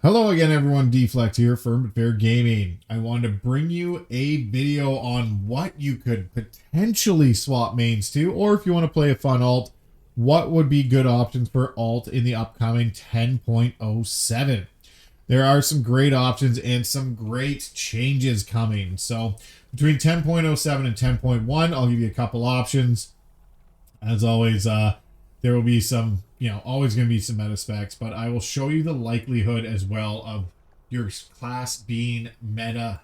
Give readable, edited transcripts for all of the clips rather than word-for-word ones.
Hello again, everyone. Deflect here, Firm but Fair Gaming. I wanted to bring you a video on what you could potentially swap mains to, or if you want to play a fun alt, what would be good options for alt in the upcoming 10.07. There are some great options and some great changes coming. So between 10.07 and 10.1, I'll give you a couple options. As always, there will be some, always going to be some meta specs, but I will show you the likelihood as well of your class being meta.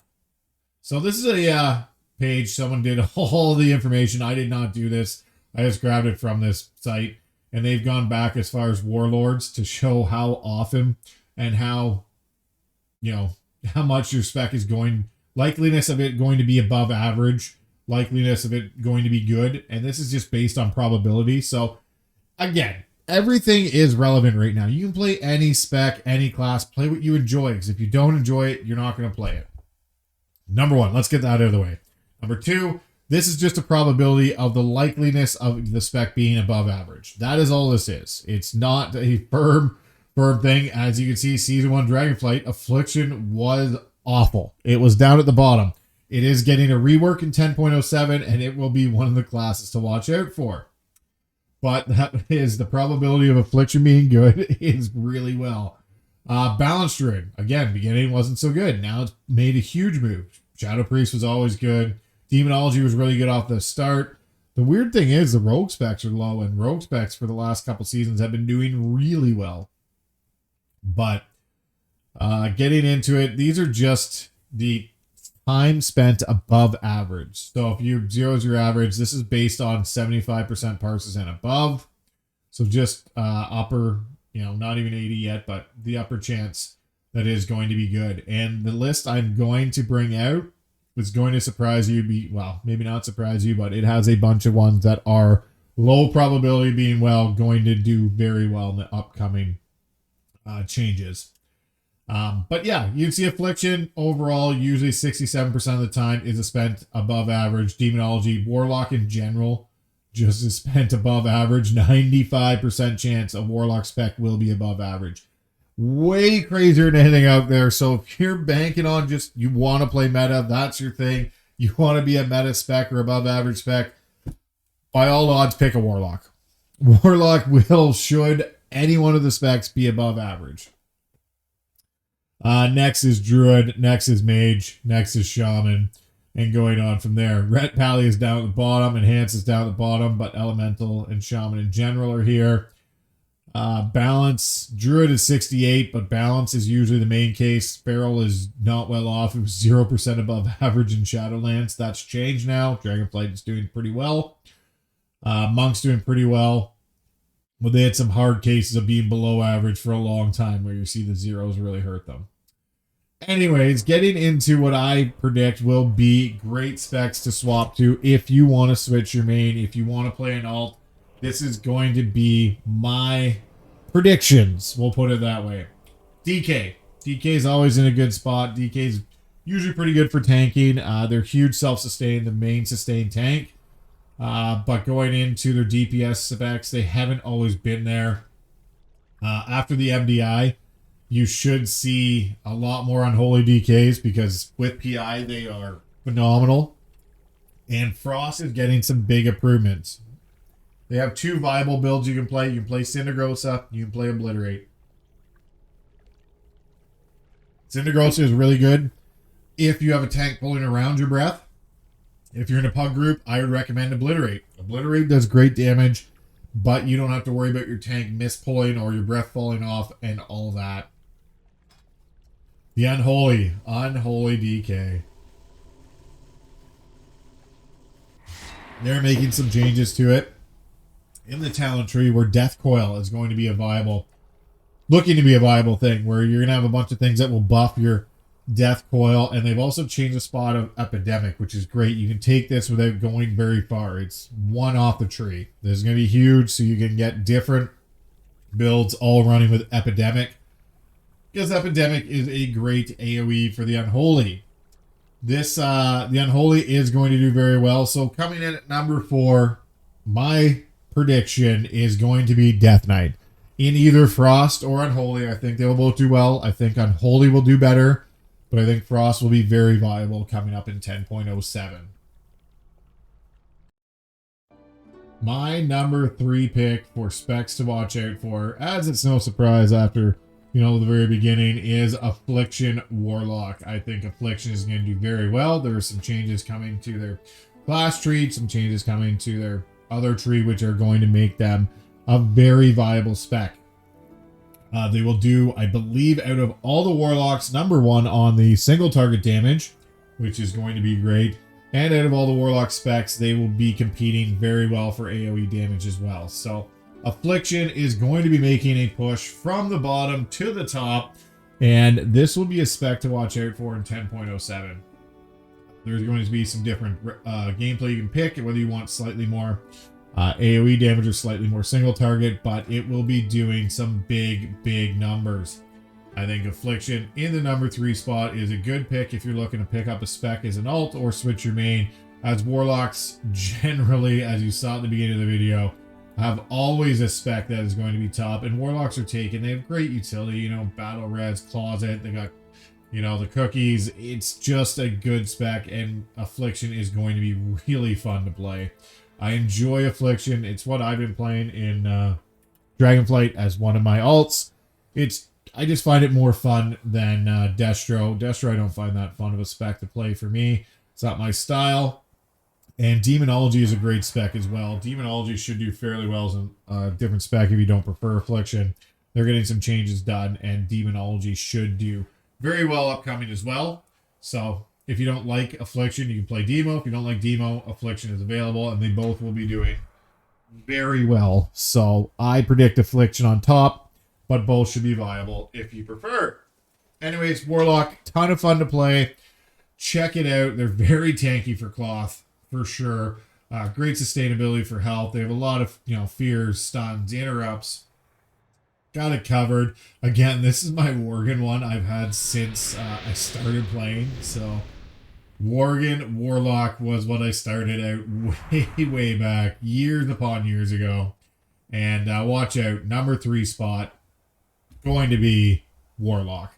So this is a page. Someone did all the information. I did not do this. I just grabbed it from this site, and they've gone back as far as warlords to show how often and how much your spec is going, likeliness of it going to be above average, likeliness of it going to be good. And this is just based on probability. So again, everything is relevant right now. You can play any spec, any class, play what you enjoy. Because if you don't enjoy it, you're not going to play it. Number one, let's get that out of the way. Number two, this is just a probability of the likeliness of the spec being above average. That is all this is. It's not a firm thing. As you can see, Season 1 Dragonflight Affliction was awful. It was down at the bottom. It is getting a rework in 10.07, and it will be one of the classes to watch out for. But that is the probability of Affliction being good is really well. Balance Druid, again, beginning wasn't so good. Now it's made a huge move. Shadow Priest was always good. Demonology was really good off the start. The weird thing is the rogue specs are low, and rogue specs for the last couple seasons have been doing really well. But getting into it, these are just the time spent above average. So if you zero is your average, this is based on 75% parses and above. So just upper, not even 80 yet, but the upper chance that is going to be good. And the list I'm going to bring out is going to surprise you. Well, maybe not surprise you, but it has a bunch of ones that are low probability of being going to do very well in the upcoming changes. But yeah, you can see Affliction overall, usually 67% of the time is spent above average. Demonology, Warlock in general, just is spent above average. 95% chance a Warlock spec will be above average. Way crazier than anything out there. So if you're banking on just you want to play meta, that's your thing. You want to be a meta spec or above average spec, by all odds, pick a Warlock. Warlock should any one of the specs be above average. Next is Druid, next is Mage, next is Shaman, and going on from there. Ret Pally is down at the bottom, Enhance is down at the bottom, but Elemental and Shaman in general are here. Balance, Druid is 68, but Balance is usually the main case. Feral is not well off. It was 0% above average in Shadowlands. That's changed now. Dragonflight is doing pretty well. Monk's doing pretty well. But they had some hard cases of being below average for a long time where you see the zeros really hurt them. Anyways, getting into what I predict will be great specs to swap to if you want to switch your main, if you want to play an alt. This is going to be my predictions. We'll put it that way. DK. DK is always in a good spot. DK is usually pretty good for tanking. They're huge self-sustain, the main sustain tank. But going into their DPS specs, they haven't always been there. After the MDI, you should see a lot more unholy DKs because with PI, they are phenomenal. And Frost is getting some big improvements. They have two viable builds you can play. You can play Cindergrosa, you can play Obliterate. Cindergrosa is really good if you have a tank pulling around your breath. If you're in a pug group, I would recommend Obliterate. Obliterate does great damage, but you don't have to worry about your tank mispulling or your breath falling off and all that. The unholy DK. They're making some changes to it in the talent tree where Death Coil is going to be looking to be a viable thing where you're going to have a bunch of things that will buff your Death Coil, and they've also changed the spot of Epidemic, which is great. You can take this without going very far. It's one off the tree. This is going to be huge, so you can get different builds all running with Epidemic, because Epidemic is a great AoE for the Unholy. The Unholy is going to do very well. So coming in at number 4, my prediction is going to be Death Knight. in either Frost or Unholy. I think they will both do well. I think Unholy will do better, but I think Frost will be very viable coming up in 10.07. My number 3 pick for specs to watch out for, as it's no surprise after, the very beginning, is Affliction Warlock. I think Affliction is going to do very well. There are some changes coming to their class tree, some changes coming to their other tree, which are going to make them a very viable spec. They will do, I believe, out of all the Warlocks, number 1 on the single target damage, which is going to be great. And out of all the Warlock specs, they will be competing very well for AoE damage as well. So Affliction is going to be making a push from the bottom to the top, and this will be a spec to watch out for in 10.07. There's going to be some different gameplay you can pick, whether you want slightly more AoE damage or slightly more single target, but it will be doing some big numbers. I think Affliction in the number 3 spot is a good pick if you're looking to pick up a spec as an alt or switch your main, as Warlocks generally, as you saw at the beginning of the video, have always a spec that is going to be top, and Warlocks are taken. They have great utility, Battle Res, Closet, they got, the cookies. It's just a good spec, and Affliction is going to be really fun to play. I enjoy Affliction. It's what I've been playing in Dragonflight as one of my alts. I just find it more fun than Destro. Destro, I don't find that fun of a spec to play for me. It's not my style. And Demonology is a great spec as well. Demonology should do fairly well as a different spec if you don't prefer Affliction. They're getting some changes done, and Demonology should do very well upcoming as well. So if you don't like Affliction, you can play Demo. If you don't like Demo, Affliction is available, and they both will be doing very well. So I predict Affliction on top, but both should be viable if you prefer. Anyways, Warlock, ton of fun to play. Check it out. They're very tanky for cloth, for sure. Great sustainability for health. They have a lot of, fears, stuns, interrupts. Got it covered. Again, this is my Worgen one I've had since I started playing. So Worgen Warlock was what I started out way back, years upon years ago. And watch out, number 3 spot, going to be Warlock.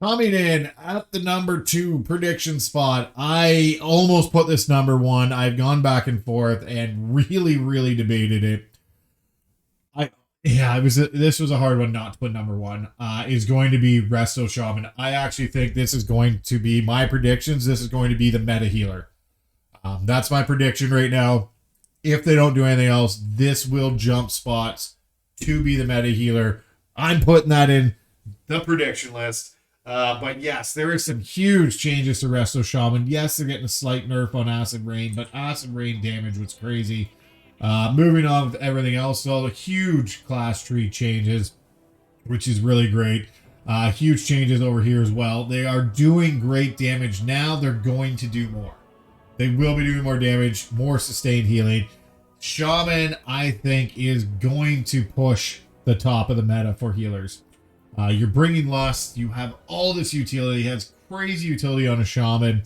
Coming in at the number 2 prediction spot, I almost put this number 1. I've gone back and forth and really debated it. This was a hard one not to put number 1. Is going to be Resto Shaman. I actually think this is going to be my predictions. This is going to be the meta healer. That's my prediction right now. If they don't do anything else, this will jump spots to be the meta healer. I'm putting that in the prediction list. But yes, there is some huge changes to Resto Shaman. Yes, they're getting a slight nerf on Acid Rain, but Acid Rain damage was crazy. Moving on with everything else, all the huge class tree changes, which is really great. Huge changes over here as well. They are doing great damage now. They're going to do more. They will be doing more damage, more sustained healing. Shaman, I think, is going to push the top of the meta for healers. You're bringing Lust. You have all this utility. It has crazy utility on a Shaman.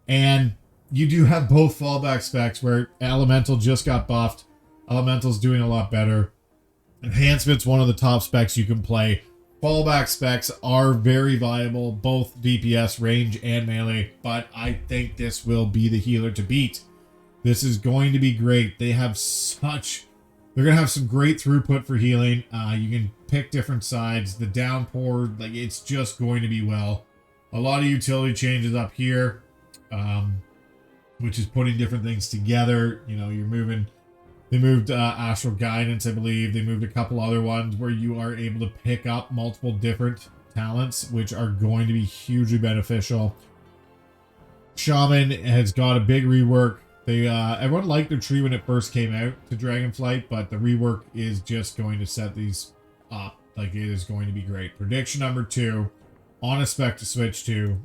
And you do have both fallback specs where Elemental just got buffed. Elemental's doing a lot better. Enhancement's one of the top specs you can play. Fallback specs are very viable, both DPS, range, and melee. But I think this will be the healer to beat. This is going to be great. They're going to have some great throughput for healing. You can pick different sides. The downpour, it's just going to be well. A lot of utility changes up here, which is putting different things together. They moved Astral Guidance, I believe. They moved a couple other ones where you are able to pick up multiple different talents, which are going to be hugely beneficial. Shaman has got a big rework. Everyone liked their tree when it first came out to Dragonflight, but the rework is just going to set these up. It is going to be great. Prediction number 2, on a spec to switch to,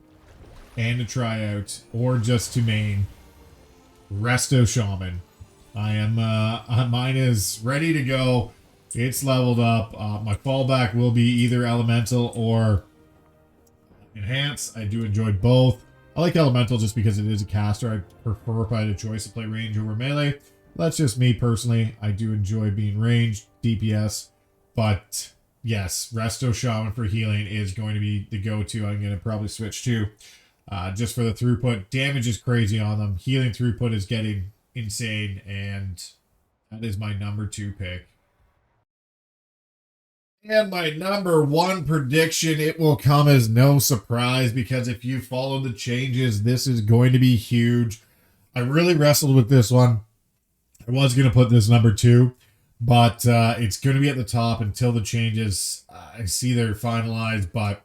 and to try out, or just to main, Resto Shaman. Mine is ready to go. It's leveled up. My fallback will be either Elemental or Enhance. I do enjoy both. I like Elemental just because it is a caster. I prefer if I had a choice to play range over melee. That's just me personally. I do enjoy being ranged, DPS, but yes, Resto Shaman for healing is going to be the go-to. I'm going to probably switch to just for the throughput. Damage is crazy on them. Healing throughput is getting insane, and that is my number 2 pick. And my number 1 prediction, it will come as no surprise because if you follow the changes, this is going to be huge. I really wrestled with this one. I was going to put this number 2, but it's going to be at the top until the changes. I see they're finalized, but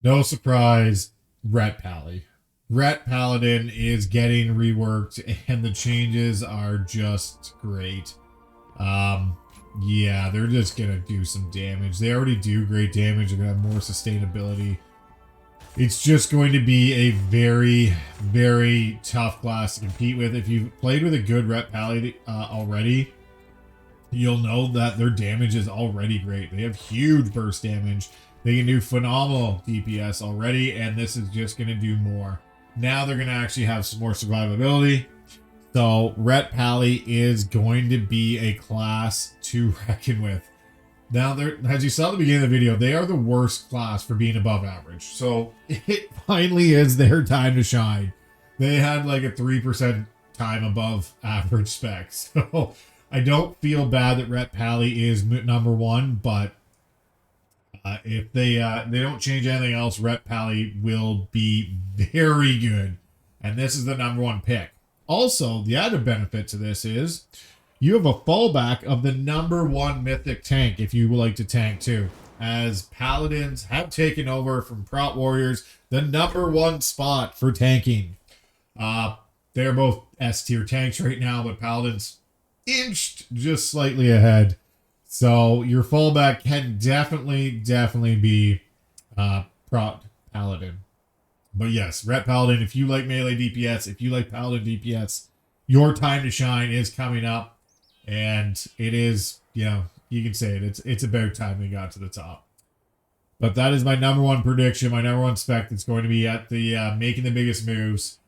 no surprise, Ret Pally. Ret Paladin is getting reworked, and the changes are just great. Yeah, they're just going to do some damage. They already do great damage. They're going to have more sustainability. It's just going to be a very, very tough class to compete with. If you've played with a good Ret Pally already, you'll know that their damage is already great. They have huge burst damage. They can do phenomenal DPS already, and this is just going to do more. Now they're going to actually have some more survivability. So Ret Pally is going to be a class to reckon with. Now, as you saw at the beginning of the video, they are the worst class for being above average. So it finally is their time to shine. They had like a 3% time above average spec. So I don't feel bad that Ret Pally is number 1, but if they don't change anything else, Ret Pally will be very good. And this is the number 1 pick. Also, the added benefit to this is you have a fallback of the number 1 mythic tank if you would like to tank too, as Paladins have taken over from Prot Warriors the number 1 spot for tanking. They're both S tier tanks right now, but Paladins inched just slightly ahead. So your fallback can definitely be Prot Paladin. But yes, Ret Paladin, if you like melee DPS, if you like Paladin DPS, your time to shine is coming up. And it is, you know, you can say it. It's about time they got to the top. But that is my number 1 prediction, my number 1 spec that's going to be at the making the biggest moves.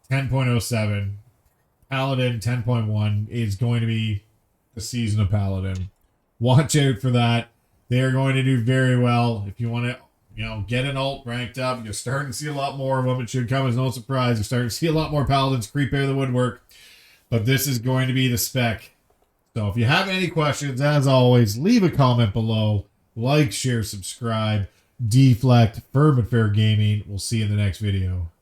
10.07. Paladin 10.1 is going to be the season of Paladin. Watch out for that. They are going to do very well. If you want to, you know, get an ult ranked up, you're starting to see a lot more of them. It should come as no surprise. You're starting to see a lot more Paladins creep out of the woodwork. But this is going to be the spec. So if you have any questions, as always, leave a comment below. Like, share, subscribe. Deflect, Firm and Fair Gaming. We'll see you in the next video.